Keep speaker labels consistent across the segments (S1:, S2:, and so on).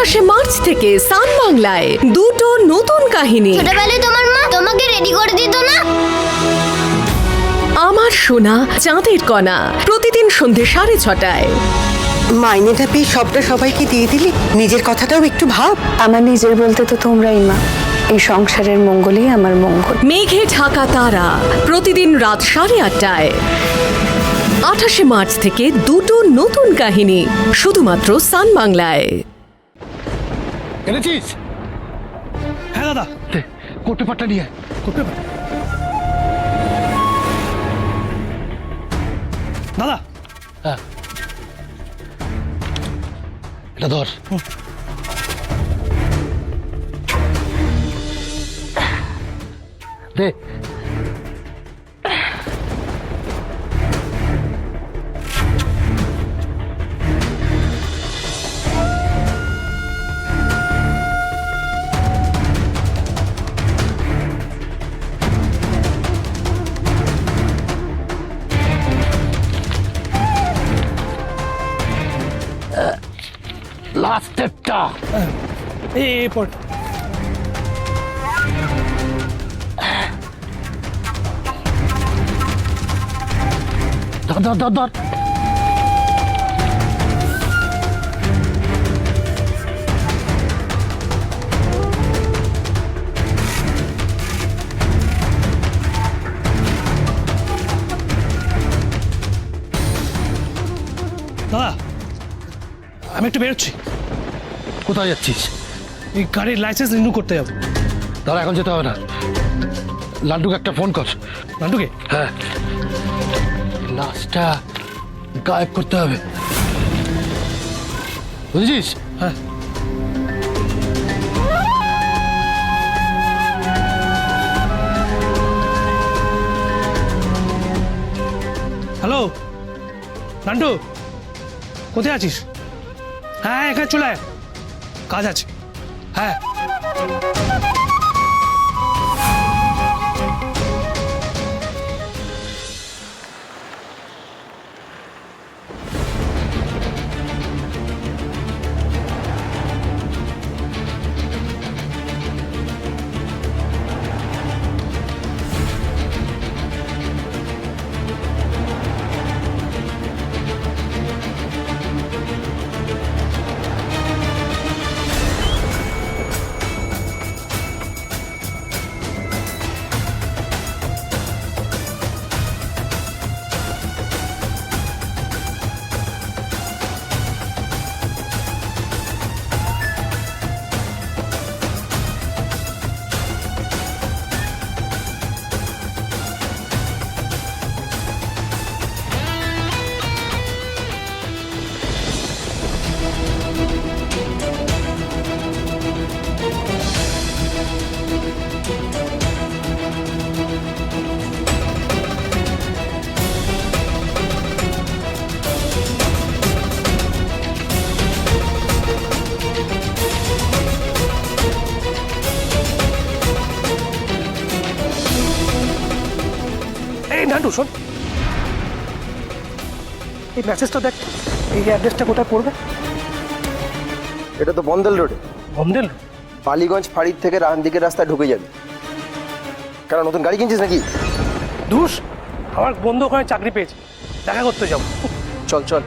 S1: 28 March থেকে সান বাংলায় দুটো নতুন কাহিনী।
S2: ছোটবেলায় তোমার মা তোমাকে রেডি করে দিত না?
S1: আমার সোনা চাঁদের কণা, প্রতিদিন সন্ধে 6:30টায়।
S3: মাইনেটা পেয়ে সবটা সবাইকে দিয়ে দিলি, নিজের কথাটাও একটু ভাব।
S4: আমার নিজের বলতে তো তোমরাই মা। এই সংসারের মঙ্গলই আমার মঙ্গল।
S1: মেঘে ঢাকা তারা, প্রতিদিন রাত 8:30টায়। 28 মার্চ থেকে দুটো নতুন কাহিনী শুধুমাত্র সান বাংলায়।
S5: এনেছিস?
S6: হ্যাঁ দাদা,
S5: কোট পেপারটা নিয়ে আয়।
S6: Court paper. দাদা,
S5: হ্যাঁ, এটা ধর। দে। লাস্ট স্টেপটা।
S6: এই পড়।
S5: ধর ধর ধর ধর।
S6: দাদা, আমি একটু বেরোচ্ছি।
S5: কোথায় যাচ্ছিস?
S6: এই গাড়ির লাইসেন্স রিনিউ করতে যাবো।
S5: দাঁড়া, এখন যেতে হবে না। লাড্ডুকে একটা ফোন কর।
S6: নান্টুকে?
S5: হ্যাঁ, লাশটা গায়েব করতে হবে, বুঝেছিস?
S6: হ্যাঁ। হ্যালো নান্টু, কোথায় আছিস? হ্যাঁ, এখানে চলে আয়, কাজ আছে। হ্যাঁ। এই নান্টু শোন, এই মেসেজটা দেখ। এই অ্যাড্রেসটা কোথায় পড়বে?
S7: এটা তো বন্দল রোডে।
S6: বমদেল?
S7: বালিগঞ্জ ফাঁড়ির থেকে দিকের রাস্তায় ঢুকে যাবি। কেন, নতুন গাড়ি কিনছিস নাকি?
S6: ধুস, আমার বন্ধু ওখানে চাকরি পেয়েছে, দেখা করতে যাবো।
S7: চল চল।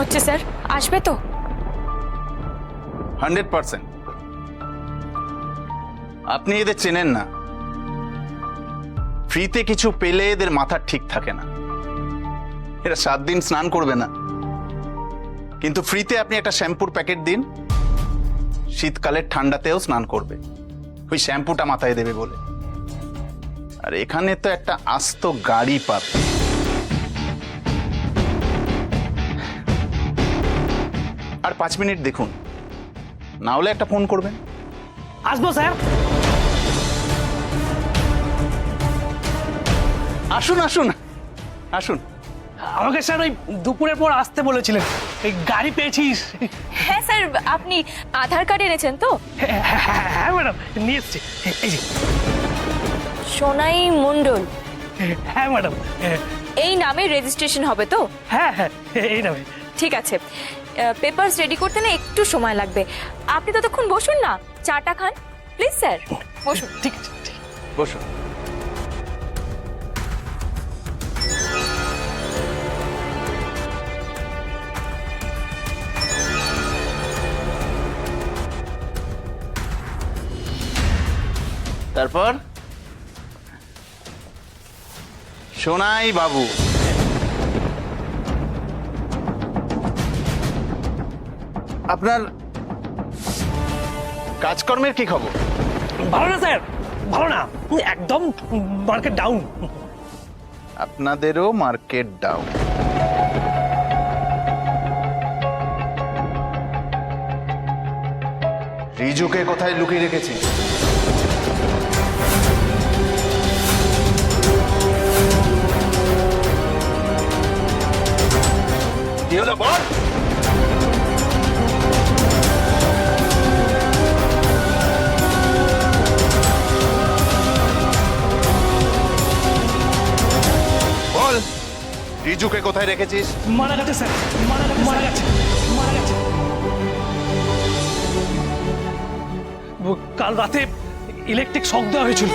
S8: হচ্ছে স্যার, আসবে তো?
S9: 100%। আপনি এদের চেনেন না। ফ্রিতে কিছু পেলে এদের মাথা ঠিক থাকে না। এরা 7 দিন স্নান করবে না, কিন্তু ফ্রিতে আপনি একটা শ্যাম্পুর প্যাকেট দিন, শীতকালের ঠান্ডাতেও স্নান করবে, ওই শ্যাম্পুটা মাথায় দেবে বলে। আর এখানে তো একটা আস্ত গাড়ি পাবে। আর 5 মিনিট দেখুন, না হলে একটা ফোন করবেন।
S6: আসবো স্যার।
S9: আসুন আসুন আসুন।
S6: আমাকে স্যার ওই দুপুরের পর আসতে বলেছিলেন, এই গাড়ি পেয়েছিস?
S8: হ্যাঁ স্যার, আপনি আধার কার্ড এনেছেন তো?
S6: হ্যাঁ ম্যাডাম, নিয়ে এসছি। এই যে।
S8: সোনাই মণ্ডল,
S6: হ্যাঁ ম্যাডাম।
S8: এই নামে রেজিস্ট্রেশন হবে তো?
S6: হ্যাঁ হ্যাঁ, এই নামে।
S8: ঠিক আছে, পেপারস রেডি করতে না একটু সময় লাগবে। আপনি ততক্ষণ বসুন না, চাটা খান প্লিজ স্যার, বসুন।
S6: ঠিক আছে, ঠিক।
S9: বসুন। তারপর সোনাই বাবু, আপনার কাজকর্মের কি খবর?
S6: ভালো না স্যার, ভালো না, একদম মার্কেট ডাউন।
S9: আপনাদেরও মার্কেট ডাউন। রিজুকে কোথায় লুকিয়ে রেখেছি? কি হলো বল? বল, রিজুকে কোথায় রেখেছিস?
S6: মারা গেছে স্যার, মারা গেছে, মারা গেছে, মারা গেছে। কাল রাতে ইলেকট্রিক শক দেওয়া হয়েছিল,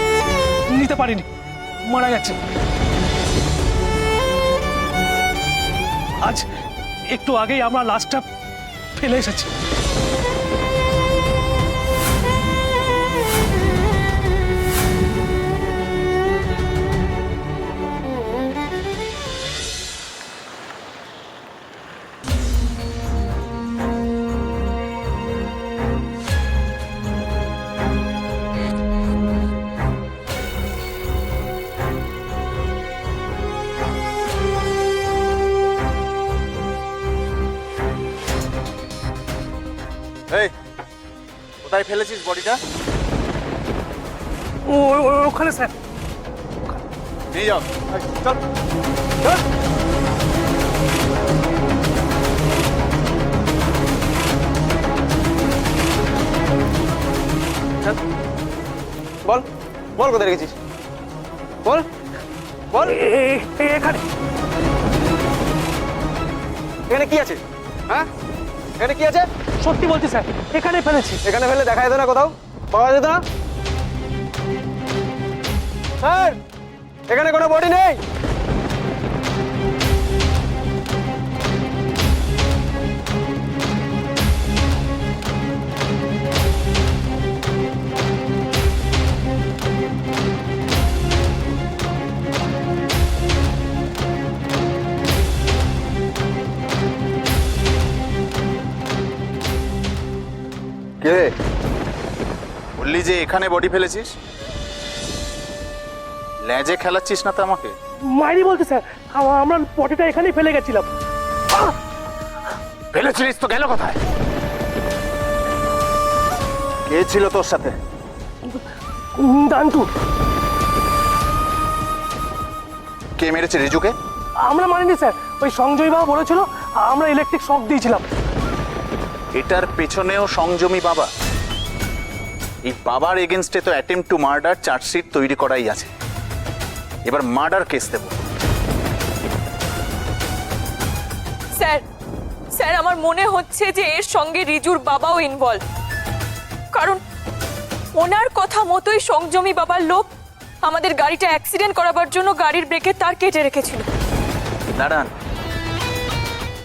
S6: নিতে পারিনি, মারা গেছে। আজ একটু আগেই আমরা লাশটা ফেলে এসেছি।
S9: এই, কোথায় ফেলেছিস বডিটা?
S6: ওখানে স্যার।
S9: নিয়ে যাও, চল চল।
S7: বল বল কোথায় রেখেছিস? বল বল।
S6: এখানে।
S7: এখানে কি আছে? হ্যাঁ, এখানে কি আছে?
S6: সত্যি বলছি স্যার, এখানে ফেলেছি।
S7: এখানে ফেলে দেখা যেত না কোথাও? পাওয়া যেত না? স্যার, এখানে কোনো বডি নেই।
S9: কে বললি যে এখানে বডি ফেলেছিস? লেজে খেলাচ্ছিস না তো আমাকে?
S6: মাইরি বলছে স্যার, আমরা পটিটা এখানেই ফেলে গেছিলাম।
S9: ফেলেছিলিস তো গেল কোথায়? কে ছিল তোর সাথে?
S6: দান্টু।
S9: কে মেরেছে রিজুকে?
S6: আমরা মানিনি স্যার, ওই সংজয় বাবা বলেছিল আমরা ইলেকট্রিক শক দিয়েছিলাম।
S9: এটার পেছনেও সংযমী বাবা। এই বাবার এগেনস্টে তো অ্যাটেম্পট টু মার্ডার চার্জশিট তৈরি করাই আছে। এবার মার্ডার কেস দেব।
S8: স্যার, স্যার আমার মনে হচ্ছে যে এর সঙ্গে রিজুর বাবাও ইনভলভ, কারণ ওনার কথা মতোই সংযমী বাবার লোক আমাদের গাড়িটা অ্যাক্সিডেন্ট করাবার জন্য গাড়ির ব্রেকের তার কেটে রেখেছিল।
S9: দাঁড়ান,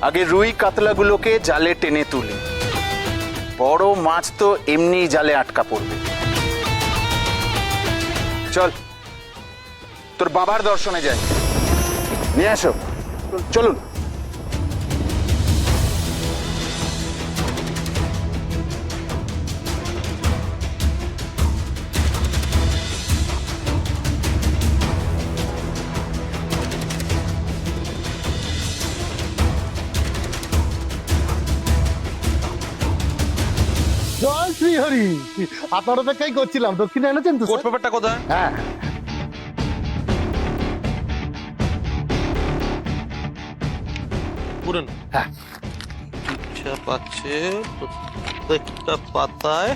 S9: আগে রুই কাতলাগুলোকে জালে টেনে তুলি, বড় মাছ তো এমনি জালে আটকা পড়বে। চল তোর বাবার দর্শনে যাই, নিয়ে আসো, চলুন।
S5: জয় শ্রী হরি, আপনার অপেক্ষাই করছিলাম। দক্ষিণে এনেছেন তো?
S10: কোট পেপারটা কোথায়?
S5: হ্যাঁ,
S10: পুরেন
S5: হ্যাঁ।
S10: ইচ্ছা পাচ্ছে প্রত্যেকটা পাতায়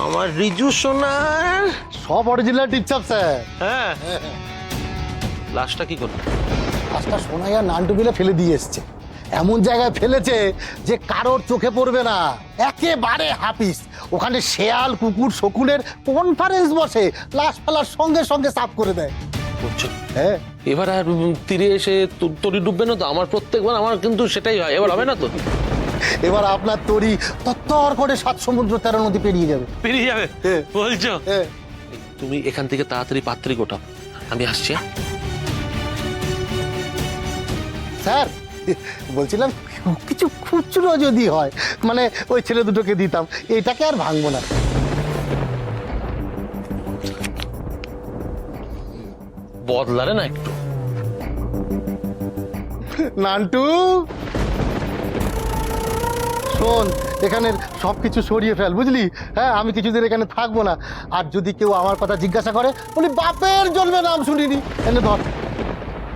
S10: আমার রিজু সোনার।
S5: সব অরিজিনাল টিপছাপ স্যার।
S10: হ্যাঁ, লাশটা কি করবে?
S5: আজটা সোনাইয়া নান্টু মিলে ফেলে দিয়ে এসছে, এমন জায়গায় ফেলেছে যে কারোর চোখে পড়বে না, একেবারে হাফিস। ওখানে শেয়াল কুকুর শকুনের কনফারেন্স বসে, লাশ ফেলার সঙ্গে সঙ্গে সাফ করে দেয়।
S10: বুঝছো?
S5: হ্যাঁ,
S10: এবার আর তীরে এসে তরি ডুববে না তো? আমার প্রত্যেকবার আমার কিন্তু সেটাই হয়, এবার হবে না তো?
S5: এবার আপনার তরি তত্তর করে 7 সমুদ্র 13 নদী পেরিয়ে যাবে।
S10: পেরিয়ে যাবে
S5: হ্যাঁ।
S10: বলছো?
S5: হ্যাঁ।
S10: তুমি এখান থেকে তাড়াতাড়ি পাত্রী গোটাও, আমি আসছি।
S5: স্যার বলছিলাম কিছু খুচরো যদি হয়, মানে ওই ছেলে দুটোকে দিতাম, এটাকে আর ভাঙবো না।
S10: বদলারে না একটু।
S5: নান্টু শোন, এখানের সবকিছু সরিয়ে ফেল, বুঝলি? হ্যাঁ, আমি কিছুদিন এখানে থাকবো না। আর যদি কেউ আমার কথা জিজ্ঞাসা করে, বলি বাপের জন্মে নাম শুনিনি। এনে ধর,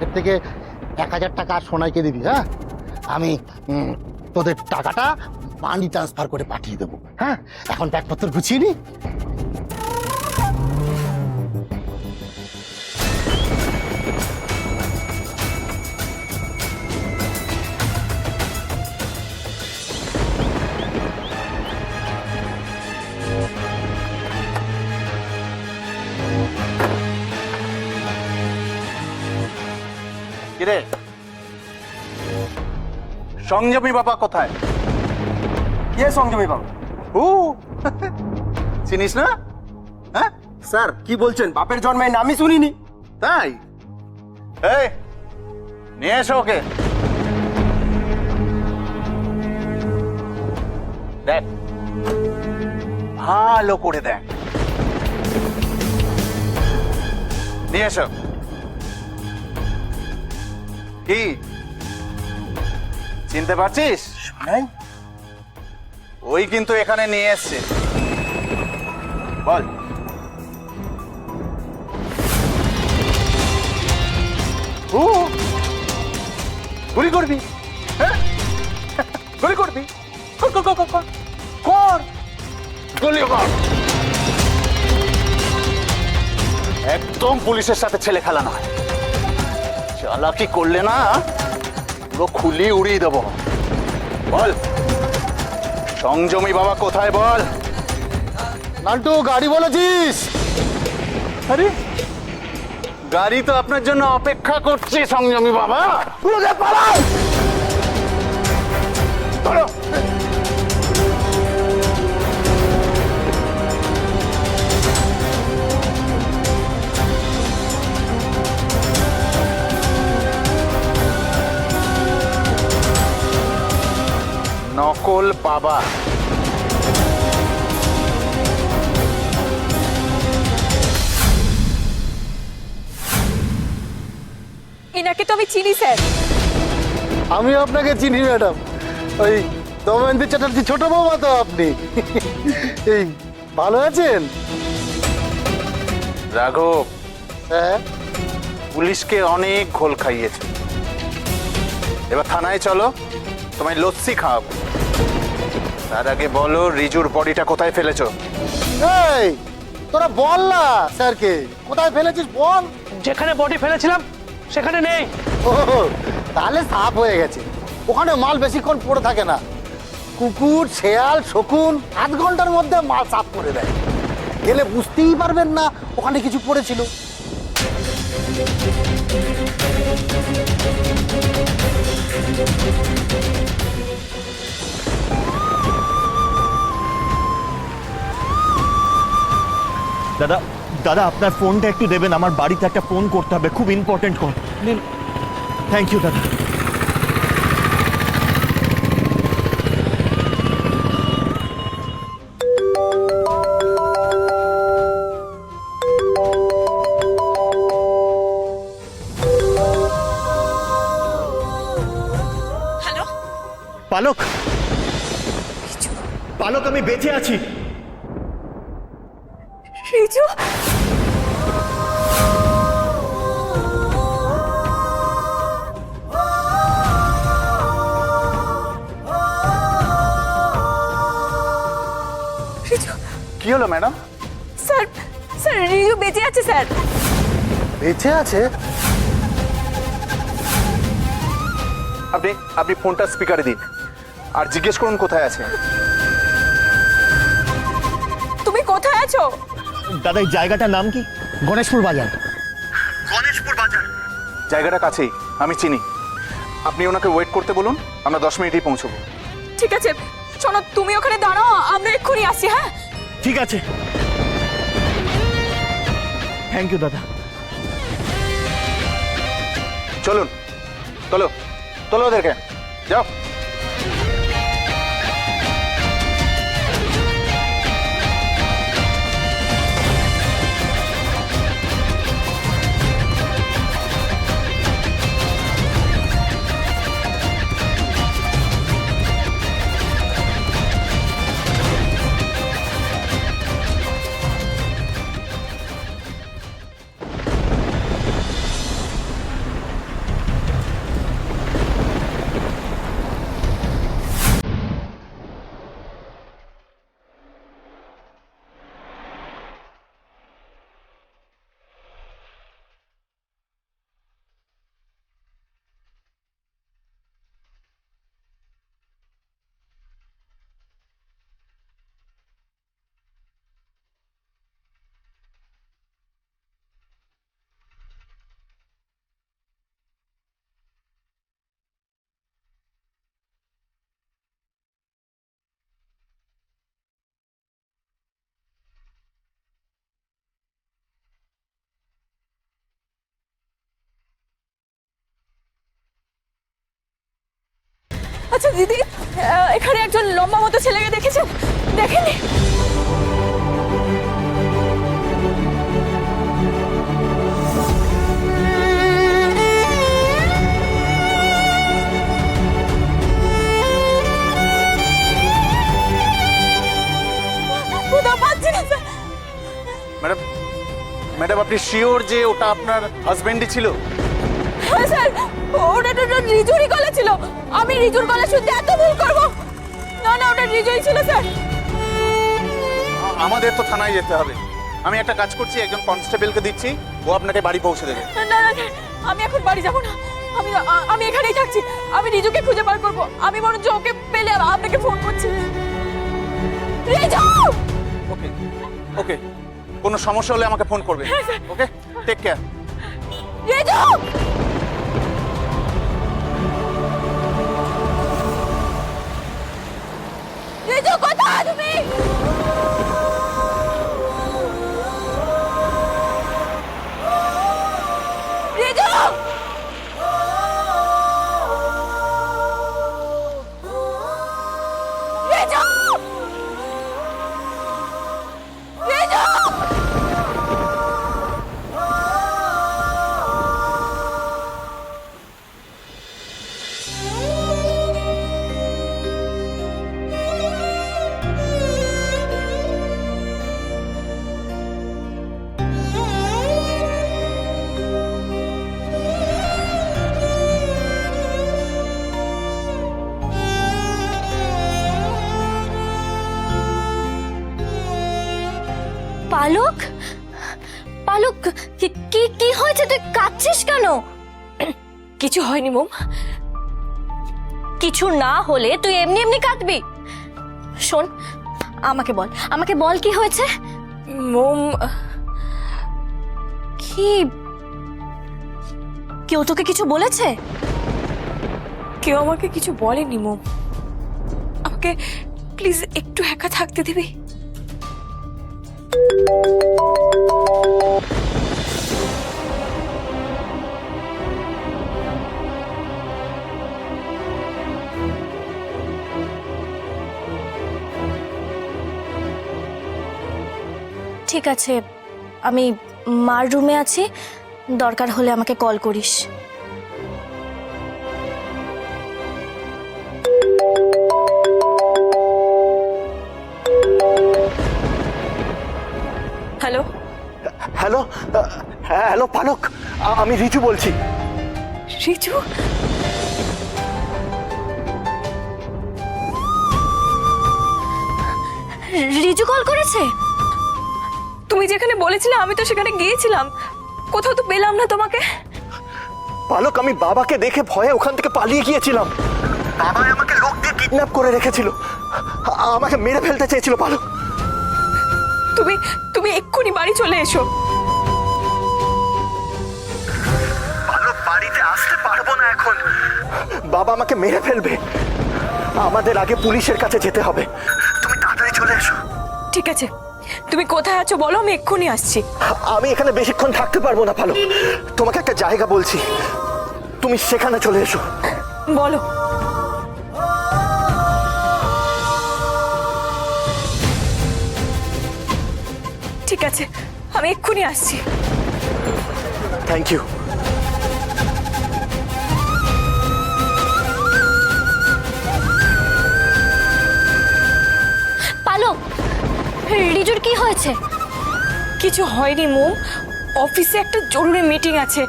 S5: এর থেকে 1000 টাকা আর সোনাইকে দিবি। হ্যাঁ, আমি তোদের টাকাটা মানি ট্রান্সফার করে পাঠিয়ে দেবো। হ্যাঁ, এখন ব্যাগপত্র গুছিয়ে নি।
S9: কিরে, সংযমী বাবা কোথায়?
S7: কে সংযমী বাবা?
S9: ও চিনিস না? হ্যাঁ
S7: স্যার কি বলছেন? বাপের জন্মে নামই শুনিনি।
S9: তাই? এই নিয়ে এসো ওকে। দেখ, ভালো করে দেখ। নিয়ে এসো। কি চিনতে পারছিস?
S7: নাই।
S9: ওই কিন্তু এখানে নিয়ে এসছে। বল। ও গুলি করবি? হ্যাঁ, গুলি করবি? কর কর কর কর কর, গুলি কর। একদম পুলিশের সাথে ছেলে খেলা নয়, চালাকি করলে না পুরো খুলি উড়িয়ে দেবো। বল, সংযমী বাবা কোথায় বল?
S5: নান্টু গাড়ি বলেছিস?
S9: আরে গাড়ি তো আপনার জন্য অপেক্ষা করছে সংযমী বাবা। পালাও, চলো। নকল বাবা।
S8: এনাকে তো আমি চিনি স্যার।
S5: আমি আপনাকে চিনি ম্যাডাম, ওই দময়ন্তী চ্যাটার্জি ছোট বৌমা তো আপনি। এই ভালো আছেন?
S9: রাঘব,
S5: হ্যাঁ,
S9: পুলিশকে অনেক ঘোল খাইয়েছে, এবার থানায় চলো, তোমায় লস্যি খাওয়াবো। তার আগে বলো রিজুর বডিটা কোথায় ফেলেছো?
S5: এই তোরা বল না স্যারকে, কোথায় ফেলেছিস বল।
S6: যেখানে বডি ফেলেছিলাম সেখানে নেই।
S5: ও তাহলে সাফ হয়ে গেছে, ওখানে মাল বেশিক্ষণ পড়ে থাকে না। কুকুর শেয়াল শকুন 8 ঘন্টার মধ্যে মাল সাফ করে দেয়, গেলে বুঝতেই পারবেন না ওখানে কিছু পড়েছিল।
S11: দাদা দাদা আপনার ফোনটা একটু দেবেন, আমার বাড়িতে একটা ফোন করতে হবে, খুব ইম্পর্টেন্ট কল। নিন। থ্যাংক ইউ দাদা।
S8: হ্যালো
S11: পালক, পালক আমি বেঁচে আছি।
S8: রিজু, রিজু,
S5: কি হলো ম্যাডাম?
S8: স্যার স্যার রিজু বেঁচে আছে স্যার।
S5: বেঁচে আছে? আপনি আপনি ফোনটা স্পিকারে দিন আর জিজ্ঞেস করুন কোথায় আছে।
S8: তুমি কোথায় আছো?
S11: দাদা এই জায়গাটার নাম কি?
S5: গণেশপুর বাজার।
S11: গণেশপুর বাজার।
S9: জায়গাটা কাছেই, আমি চিনি। আপনি ওনাকে ওয়েট করতে বলুন, আমরা 10 মিনিটেই পৌঁছবো।
S8: ঠিক আছে, শোনো তুমি ওখানে দাঁড়াও, আমরা এক্ষুনি আসি। হ্যাঁ
S11: ঠিক আছে, থ্যাংক ইউ দাদা।
S9: চলুন, চলো চলো ওদেরকে, যাও।
S8: আচ্ছা দিদি, এখানে একজন লম্বা মতো ছেলেকে দেখেছেন? দেখেনি? কোথাও পাচ্ছি না স্যার।
S9: ম্যাডাম, ম্যাডাম আপনি শিওর যে ওটা আপনার হাজবেন্ডই ছিল?
S8: হ্যাঁ স্যার, ওটা তো রিজুরই গলা ছিল। আমি রিজুর গলা শুনতে এত ভুল করবো? না না, ওটা রিজুই ছিল স্যার।
S9: আমাদের তো থানায় যেতে হবে। আমি একটা কাজ করছি, একজন কনস্টেবলকে দিচ্ছি, ও আপনাকে বাড়ি পৌঁছে দেবে।
S8: না না না, আমি এখন বাড়ি যাব না। আমি এখানেই থাকছি। আমি রিজুকে খুঁজে বার করবো। আমি বরঞ্চ ওকে পেলে আপনাকে ফোন করছি। রিজু!
S9: ওকে ওকে, কোনো সমস্যা হলে আমাকে ফোন করবে। ওকে, টেক কেয়ার।
S8: রিজু! রিজু কোথায় তুমি? রিজু! রিজু! রিজু!
S2: পালক, পালক, কি কি কি হয়েছে? তুই কাঁদছিস কেন?
S8: কিছু হয়নি মোম।
S2: কিছু না হলে তুই এমনি এমনি কাঁদবি? শোন, আমাকে বল কি হয়েছে?
S8: মোম,
S2: কি কেউ তোকে কিছু বলেছে?
S8: কেউ আমাকে কিছু বলেনি মোম। আমাকে প্লিজ একটু একা থাকতে দিবি?
S2: ঠিক আছে, আমি মার রুমে আছি, দরকার হলে আমাকে কল করিস।
S8: হ্যালো
S11: হ্যালো, হ্যালো পালক, আমি রিজু বলছি।
S8: রিজু,
S2: রিজু কল করেছে?
S8: তুমি যেখানে বলেছিলে আমি তো সেখানে গিয়েছিলাম, কোথাও তো পেলাম না তোমাকে।
S11: পালক, আমি বাবাকে দেখে ভয়ে ওখান থেকে পালিয়ে গিয়েছিলাম। বাবা আমাকে লোক দিয়ে কিডন্যাপ করে রেখেছিল, আমাকে মেরে ফেলতে চেয়েছিল। পালক,
S8: তুমি তুমি এক্ষুনি বাড়ি চলে এসো।
S11: পালক, বাড়িতে আসতে পারবো না এখন, বাবা আমাকে মেরে ফেলবে। আমাদের আগে পুলিশের কাছে যেতে হবে, তুমি তাড়াতাড়ি চলে এসো।
S8: ঠিক আছে, তুমি কোথায় আছো বলো, আমি এক্ষুনি আসছি।
S11: আমি এখানে বেশিক্ষণ থাকতে পারবো না পালক, তোমাকে একটা জায়গা বলছি, তুমি সেখানে চলে এসো।
S8: বলো। ঠিক আছে, আমি এক্ষুনি আসছি।
S11: Thank you.
S2: পালক, রিজুর কি হয়েছে?
S8: কিছু হয়নি মোম, অফিসে একটা জরুরি মিটিং আছে,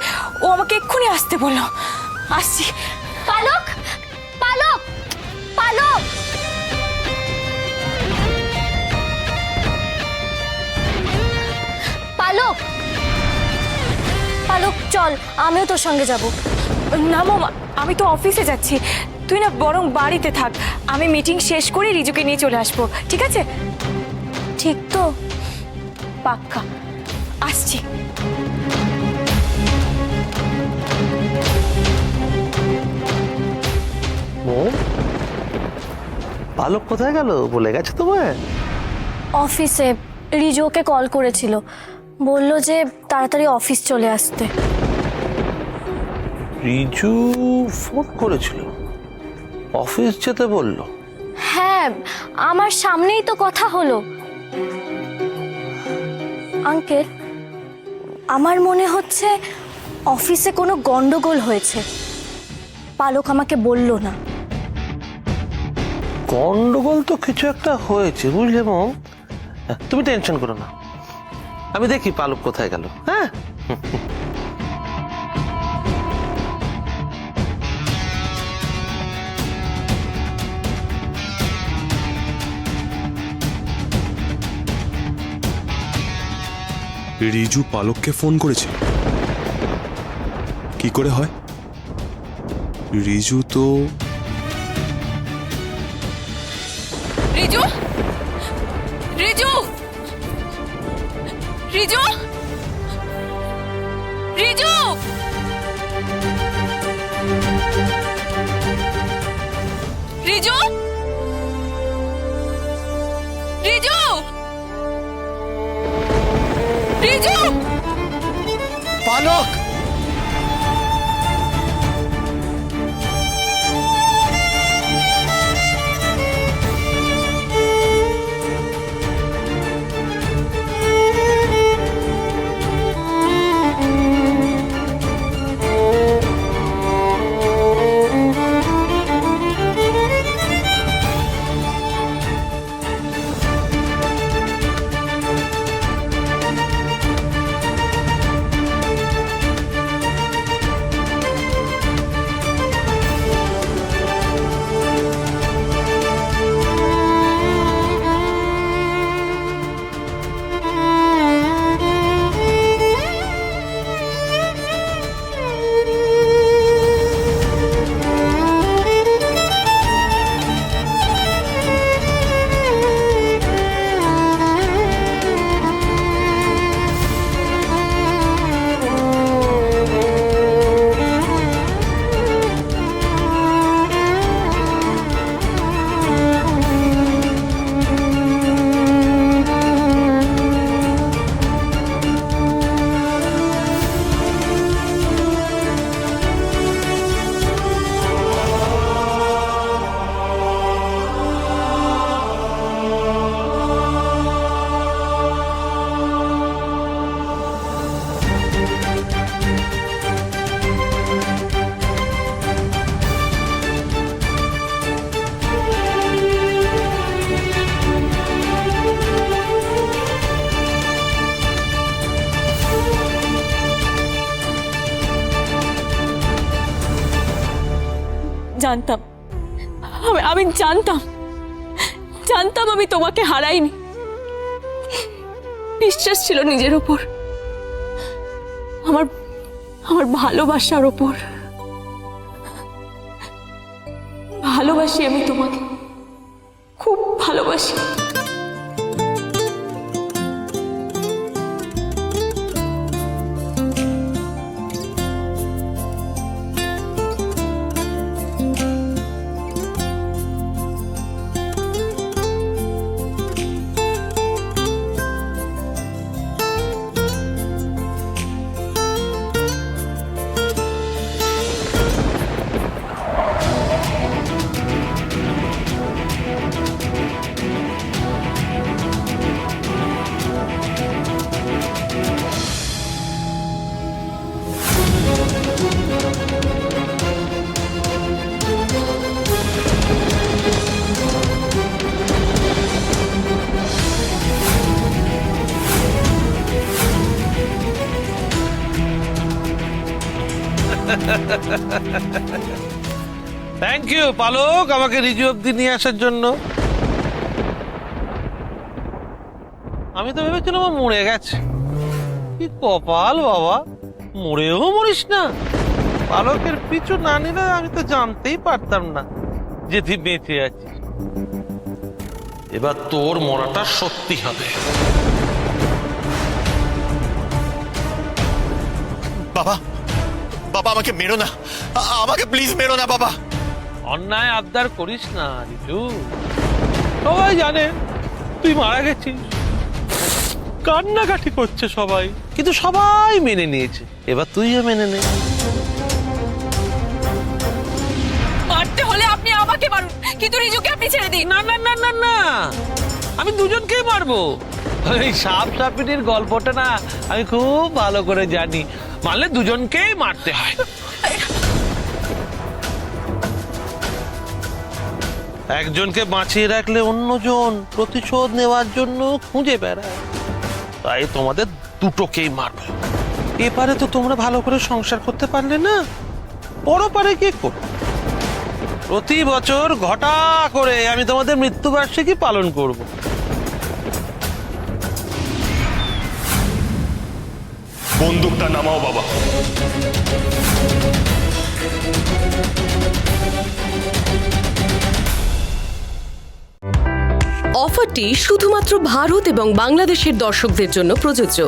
S8: ও আমাকে এক্ষুনি আসতে বললো। আসছি।
S2: পালক, পালক, পালক! পালক, পালক চল, আমিও তোর সঙ্গে যাব।
S8: না মোম, আমি তো অফিসে যাচ্ছি, তুই না বরং বাড়িতে থাক, আমি মিটিং শেষ করে রিজুকে নিয়ে চলে আসবো, ঠিক আছে?
S2: ঠিক তো?
S8: পাক্কা, আসছি।
S10: পালক কোথায় গেল বলে গেছে তোমায়?
S2: অফিসে রিজু ওকে কল করেছিল, বলল যে তাড়াতাড়ি অফিস চলে আসতে।
S10: রিজু ফোন করেছিল, অফিস যেতে বললো?
S2: হ্যাঁ, আমার সামনেই তো কথা হলো। আঙ্কেল, আমার মনে হচ্ছে অফিসে কোনো গন্ডগোল হয়েছে, পালক আমাকে বলল না।
S10: গন্ডগোল তো কিছু একটা হয়েছে বুঝলে মম, তুমি টেনশন করো না, আমি দেখি পালক কোথায় গেল। হ্যাঁ,
S12: রিজু পালককে ফোন করেছে? কি করে হয়? রিজু তো
S8: রিজু, রিজু, রিজু, রিজু, রিজু, রিজু, রিজু!
S5: পালক,
S8: জানতাম, আমি জানতাম আমি তোমাকে হারাইনি। বিশ্বাস ছিল নিজের উপর, আমার ভালোবাসার উপর। ভালোবাসি আমি তোমাকে, খুব ভালোবাসি।
S10: থ্যাংক ইউ পালক আমাকে রিজু অব্দি নিয়ে আসার জন্য। আমি তো ভেবেছিলাম ও মরে গেছে। কি কপাল বাবা, মরেও মরিস না। পালকের পিছু না নিলে আমি তো জানতেই পারতাম না যে তুই বেঁচে আছিস। এবার তোর মরাটা সত্যি হবে।
S11: বাবা, বাবা আমাকে মেরো না, আমাকে প্লিজ মেরো না বাবা।
S10: অন্যায় আবদার করিস না রিজু, সবাই জানে তুই মারা গেছিস। কান্নাকাটি করছে সবাই, কিন্তু সবাই মেনে নিয়েছে। এবার তুইও মেনে নে।
S8: মারতে হলে আপনি আমাকে মারুন, কিন্তু রিজুকে আপনি ছেড়ে দিন।
S10: না না না না না, আমি দুজনকেই মারবো। এই সাপ সাপিনীর গল্পটা না আমি খুব ভালো করে জানি, মারলে দুজনকেই মারতে হয়। একজনকে বাঁচিয়ে রাখলে অন্যজন প্রতিশোধ নেওয়ার জন্য খুঁজে বেড়ায়। তাই তোমাদের দুটোকেই মারবো। এপারে তো তোমরা ভালো করে সংসার করতে পারলে না, পরপারে কি করো? প্রতি বছর ঘটা করে আমি তোমাদের মৃত্যুবার্ষিকী পালন করব।
S11: বন্দুকটা নামাও বাবা।
S1: অফারটি শুধুমাত্র ভারত এবং বাংলাদেশের দর্শকদের জন্য প্রযোজ্য।